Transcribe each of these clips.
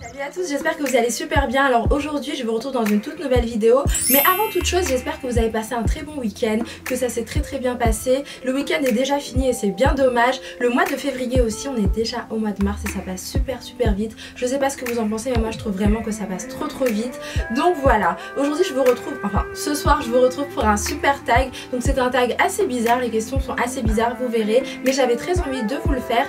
Salut à tous, j'espère que vous allez super bien. Alors aujourd'hui je vous retrouve dans une toute nouvelle vidéo. Mais avant toute chose, j'espère que vous avez passé un très bon week-end, que ça s'est très bien passé. Le week-end est déjà fini et c'est bien dommage. Le mois de février aussi, on est déjà au mois de mars et ça passe super vite. Je sais pas ce que vous en pensez mais moi je trouve vraiment que ça passe trop vite. Donc voilà, aujourd'hui je vous retrouve, enfin ce soir je vous retrouve pour un super tag. Donc c'est un tag assez bizarre, les questions sont assez bizarres, vous verrez. Mais j'avais très envie de vous le faire.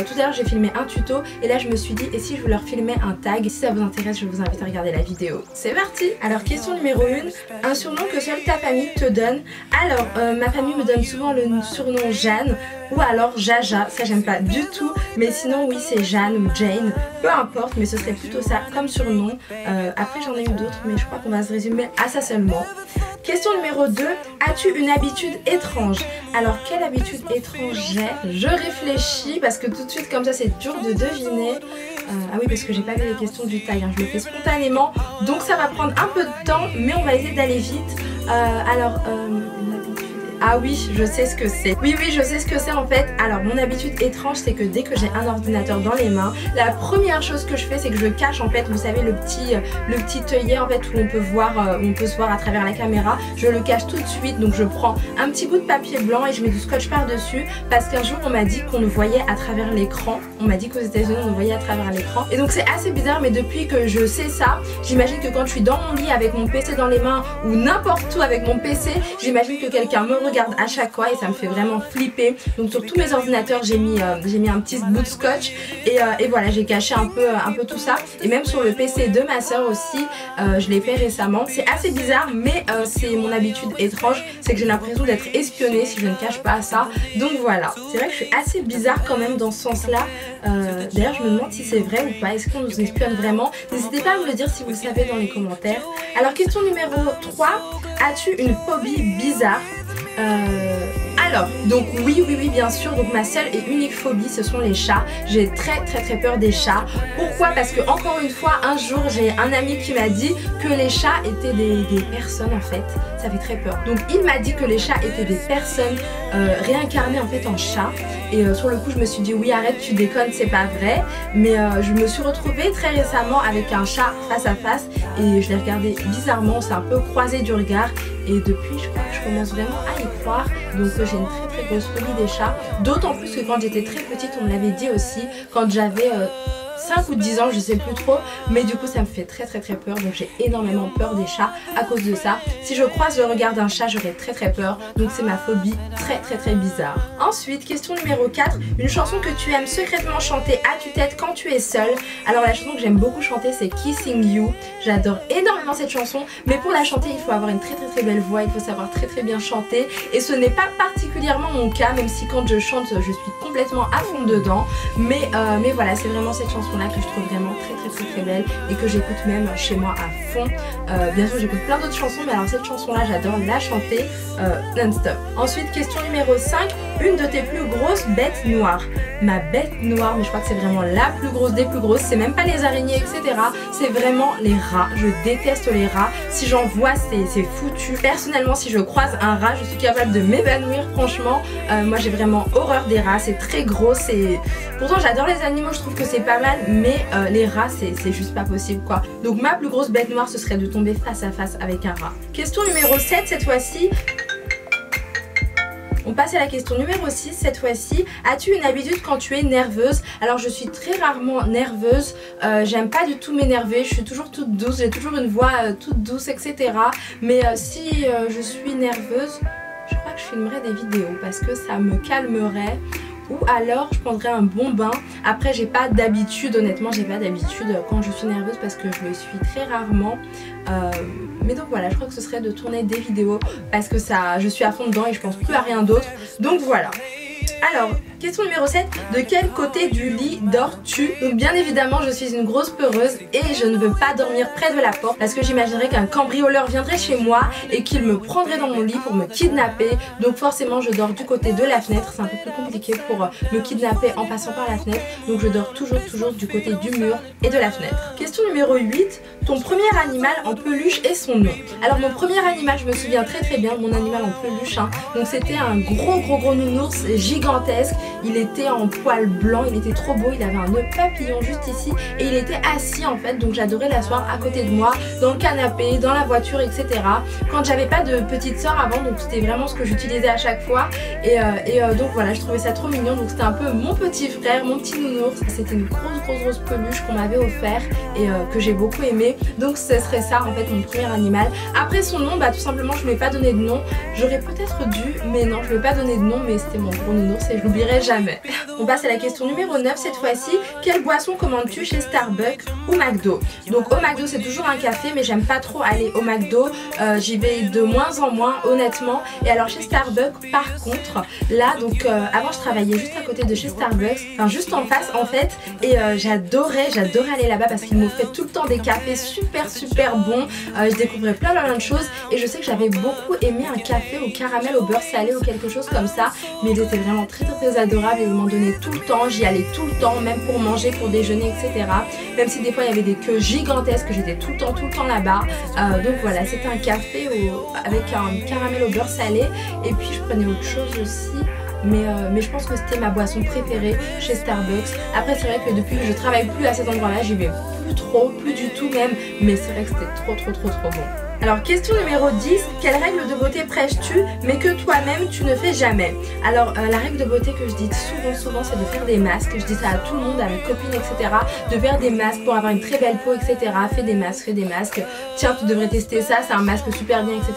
Tout à l'heure j'ai filmé un tuto et là je me suis dit et si je vous leur filmais un tag. Si ça vous intéresse, je vous invite à regarder la vidéo. C'est parti. Alors question numéro 1, un surnom que seule ta famille te donne. Alors ma famille me donne souvent le surnom Jeanne ou alors Jaja, ça j'aime pas du tout, mais sinon oui c'est Jeanne ou Jane, peu importe, mais ce serait plutôt ça comme surnom. Après j'en ai eu d'autres mais je crois qu'on va se résumer à ça seulement. Question numéro 2, as-tu une habitude étrange? Alors quelle habitude étrange j'ai? Je réfléchis parce que tout de suite comme ça c'est dur de deviner. Ah oui parce que j'ai pas vu les questions du tag, hein. Je le fais spontanément donc ça va prendre un peu de temps mais on va essayer d'aller vite. Ah oui, je sais ce que c'est. Oui, je sais ce que c'est en fait. Alors, mon habitude étrange, c'est que dès que j'ai un ordinateur dans les mains, la première chose que je fais, c'est que je cache en fait, vous savez, le petit œillet en fait où on peut se voir à travers la caméra. Je le cache tout de suite. Donc, je prends un petit bout de papier blanc et je mets du scotch par-dessus parce qu'un jour, on m'a dit qu'on nous voyait à travers l'écran. On m'a dit qu'aux États-Unis, on nous voyait à travers l'écran. Et donc, c'est assez bizarre, mais depuis que je sais ça, j'imagine que quand je suis dans mon lit avec mon PC dans les mains ou n'importe où avec mon PC, j'imagine que quelqu'un me regarde à chaque fois et ça me fait vraiment flipper. Donc sur tous mes ordinateurs j'ai mis un petit bout de scotch et voilà, j'ai caché un peu tout ça. Et même sur le PC de ma soeur aussi, je l'ai fait récemment. C'est assez bizarre mais c'est mon habitude étrange, c'est que j'ai l'impression d'être espionnée si je ne cache pas ça. Donc voilà, c'est vrai que je suis assez bizarre quand même dans ce sens là. D'ailleurs je me demande si c'est vrai ou pas, est-ce qu'on nous espionne vraiment? N'hésitez pas à me le dire si vous le savez dans les commentaires. Alors question numéro 3, as-tu une phobie bizarre? Alors, donc oui bien sûr, donc ma seule et unique phobie ce sont les chats. J'ai très peur des chats. Pourquoi? Parce que encore une fois, un jour j'ai un ami qui m'a dit que les chats étaient des personnes en fait. Ça fait très peur. Donc il m'a dit que les chats étaient des personnes réincarnées en fait en chats. Et sur le coup je me suis dit oui arrête tu déconnes c'est pas vrai. Mais je me suis retrouvée très récemment avec un chat face à face et je l'ai regardé bizarrement, on s'est un peu croisé du regard. Et depuis je crois que je commence vraiment à y croire. Donc j'ai une très grosse phobie des chats. D'autant plus que quand j'étais très petite on me l'avait dit aussi. Quand j'avais 5 ou 10 ans je sais plus trop. Mais du coup ça me fait très peur. Donc j'ai énormément peur des chats à cause de ça. Si je croise le regard d'un chat j'aurais très peur. Donc c'est ma phobie très bizarre. Ensuite question numéro 4, une chanson que tu aimes secrètement chanter à tue-tête quand tu es seule. Alors la chanson que j'aime beaucoup chanter c'est Kissing You. J'adore énormément cette chanson. Mais pour la chanter il faut avoir une très belle voix. Il faut savoir très bien chanter. Et ce n'est pas particulièrement mon cas. Même si quand je chante je suis complètement à fond dedans. Mais voilà c'est vraiment cette chanson là que je trouve vraiment très belle et que j'écoute même chez moi à fond. Bien sûr j'écoute plein d'autres chansons mais alors cette chanson là j'adore la chanter non-stop. Ensuite question numéro 5, une de tes plus grosses bêtes noires. Ma bête noire, mais je crois que c'est vraiment la plus grosse des plus grosses, c'est même pas les araignées etc, c'est vraiment les rats. Je déteste les rats, si j'en vois c'est foutu. Personnellement si je croise un rat je suis capable de m'évanouir franchement. Moi j'ai vraiment horreur des rats, c'est très gros, pourtant j'adore les animaux, je trouve que c'est pas mal mais les rats c'est juste pas possible quoi. Donc ma plus grosse bête noire ce serait de tomber face à face avec un rat. Question numéro 7 cette fois-ci. On passe à la question numéro 6 cette fois-ci. As-tu une habitude quand tu es nerveuse? Alors je suis très rarement nerveuse, j'aime pas du tout m'énerver, je suis toujours toute douce, j'ai toujours une voix toute douce etc. Mais si je suis nerveuse, je crois que je filmerai des vidéos parce que ça me calmerait. Ou alors je prendrais un bon bain. Après j'ai pas d'habitude, honnêtement j'ai pas d'habitude quand je suis nerveuse parce que je le suis très rarement. Mais donc voilà, je crois que ce serait de tourner des vidéos parce que je suis à fond dedans et je pense plus à rien d'autre. Donc voilà. Alors, question numéro 7, de quel côté du lit dors-tu? Donc bien évidemment je suis une grosse peureuse et je ne veux pas dormir près de la porte parce que j'imaginerais qu'un cambrioleur viendrait chez moi et qu'il me prendrait dans mon lit pour me kidnapper. Donc forcément je dors du côté de la fenêtre, c'est un peu plus compliqué pour me kidnapper en passant par la fenêtre. Donc je dors toujours du côté du mur et de la fenêtre. Question numéro 8, ton premier animal en peluche et son nom. Alors mon premier animal, je me souviens très bien de mon animal en peluche hein. Donc c'était un gros nounours gigantesque il était en poil blanc, il était trop beau, il avait un nœud papillon juste ici et il était assis en fait, donc j'adorais l'asseoir à côté de moi, dans le canapé, dans la voiture, etc. Quand j'avais pas de petite soeur avant, donc c'était vraiment ce que j'utilisais à chaque fois et donc voilà, je trouvais ça trop mignon, donc c'était un peu mon petit frère, mon petit nounours. C'était une grosse peluche qu'on m'avait offert et que j'ai beaucoup aimé, donc ce serait ça en fait mon premier animal. Après son nom, bah tout simplement je lui ai pas donné de nom, j'aurais peut-être dû, mais non je lui ai pas donné de nom, mais c'était mon gros nounours et je l'oublierai jamais. On passe à la question numéro 9 cette fois-ci. Quelle boisson commandes-tu chez Starbucks ou McDo? Donc au McDo c'est toujours un café, mais j'aime pas trop aller au McDo, j'y vais de moins en moins honnêtement. Et alors chez Starbucks par contre, là donc avant je travaillais juste à côté de chez Starbucks, enfin juste en face en fait, et j'adorais aller là-bas parce qu'ils m'offraient tout le temps des cafés super bons, je découvrais plein de choses et je sais que j'avais beaucoup aimé un café au caramel au beurre salé ou quelque chose comme ça, mais ils étaient vraiment très adorables et ils m'en donnaient tout le temps, j'y allais tout le temps, même pour manger, pour déjeuner, etc. Même si des fois il y avait des queues gigantesques, j'étais tout le temps là-bas. Donc voilà, c'était un café avec un caramel au beurre salé et puis je prenais autre chose aussi. Mais je pense que c'était ma boisson préférée chez Starbucks. Après c'est vrai que depuis que je travaille plus à cet endroit là, j'y vais plus du tout même, mais c'est vrai que c'était trop bon. Alors question numéro 10, quelle règle de beauté prêches-tu mais que toi-même tu ne fais jamais? Alors la règle de beauté que je dis souvent c'est de faire des masques, je dis ça à tout le monde, à mes copines etc, de faire des masques pour avoir une très belle peau etc, fais des masques, tiens tu devrais tester ça, c'est un masque super bien etc,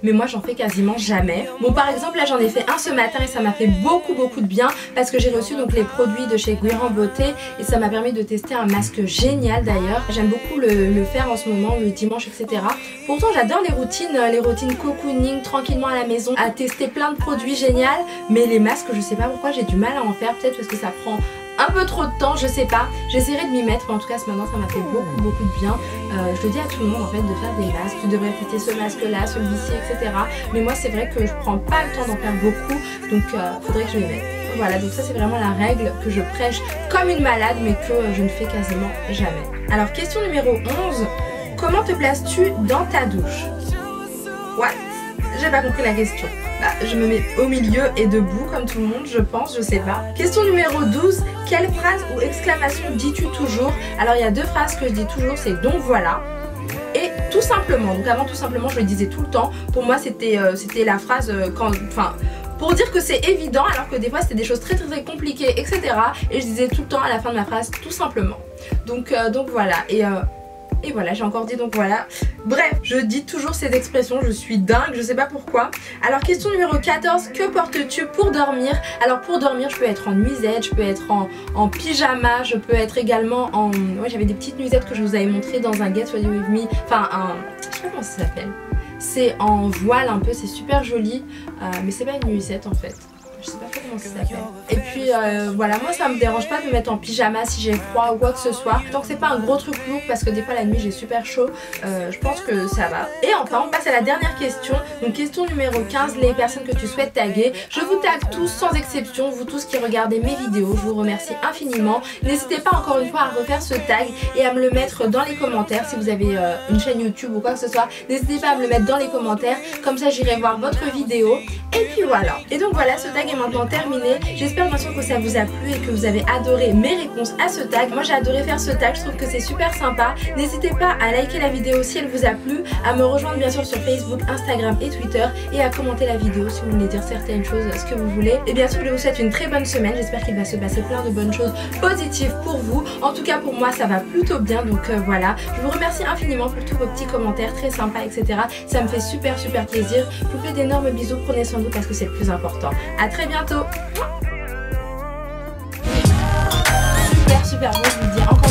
mais moi j'en fais quasiment jamais. Bon par exemple là j'en ai fait un ce matin et ça m'a fait beaucoup de bien parce que j'ai reçu donc les produits de chez Guérand Beauté et ça m'a permis de tester un masque génial d'ailleurs, j'aime beaucoup le faire en ce moment le dimanche etc. Pourtant j'adore les routines cocooning tranquillement à la maison, à tester plein de produits géniaux, mais les masques je sais pas pourquoi j'ai du mal à en faire, peut-être parce que ça prend un peu trop de temps, je sais pas, j'essaierai de m'y mettre, mais en tout cas ce matin ça m'a fait beaucoup de bien. Je le dis à tout le monde en fait de faire des masques, tu devrais tester ce masque là, celui-ci etc, mais moi c'est vrai que je prends pas le temps d'en faire beaucoup, donc faudrait que je m'y mette. Voilà, donc ça c'est vraiment la règle que je prêche comme une malade mais que je ne fais quasiment jamais. Alors question numéro 11, comment te places-tu dans ta douche? What? J'ai pas compris la question. Bah, je me mets au milieu et debout comme tout le monde je pense, je sais pas. Question numéro 12, quelle phrase ou exclamation dis-tu toujours? Alors il y a deux phrases que je dis toujours, c'est donc voilà et tout simplement. Donc avant tout simplement je le disais tout le temps, pour moi c'était la phrase pour dire que c'est évident alors que des fois c'était des choses très compliquées etc. Et je disais tout le temps à la fin de ma phrase tout simplement. Donc voilà et voilà, j'ai encore dit donc voilà. Bref, je dis toujours ces expressions, je suis dingue, je sais pas pourquoi. Alors question numéro 14, que portes-tu pour dormir? Alors pour dormir, je peux être en nuisette, je peux être en pyjama, je peux être également en... Ouais, j'avais des petites nuisettes que je vous avais montrées dans un Get Ready With Me. Enfin, je sais pas comment ça s'appelle. C'est en voile un peu, c'est super joli, mais c'est pas une nuisette en fait. Je sais pas comment ça s'appelle. Et puis voilà, moi ça me dérange pas de me mettre en pyjama si j'ai froid ou quoi que ce soit. Tant que c'est pas un gros truc lourd parce que des fois la nuit j'ai super chaud, je pense que ça va. Et enfin on passe à la dernière question. Donc question numéro 15, les personnes que tu souhaites taguer. Je vous tag tous sans exception, vous tous qui regardez mes vidéos, je vous remercie infiniment. N'hésitez pas encore une fois à refaire ce tag et à me le mettre dans les commentaires si vous avez une chaîne YouTube ou quoi que ce soit. N'hésitez pas à me le mettre dans les commentaires, comme ça j'irai voir votre vidéo. Et puis voilà. Et donc voilà, ce tag est maintenant terminé. J'espère bien sûr que ça vous a plu et que vous avez adoré mes réponses à ce tag. Moi j'ai adoré faire ce tag, je trouve que c'est super sympa. N'hésitez pas à liker la vidéo si elle vous a plu, à me rejoindre bien sûr sur Facebook, Instagram et Twitter et à commenter la vidéo si vous voulez dire certaines choses, ce que vous voulez. Et bien sûr je vous souhaite une très bonne semaine, j'espère qu'il va se passer plein de bonnes choses positives pour vous. En tout cas pour moi ça va plutôt bien, donc voilà. Je vous remercie infiniment pour tous vos petits commentaires très sympas etc. Ça me fait super plaisir. Je vous fais d'énormes bisous, prenez soin de vous parce que c'est le plus important. À très bientôt. Super bon, je vous dis encore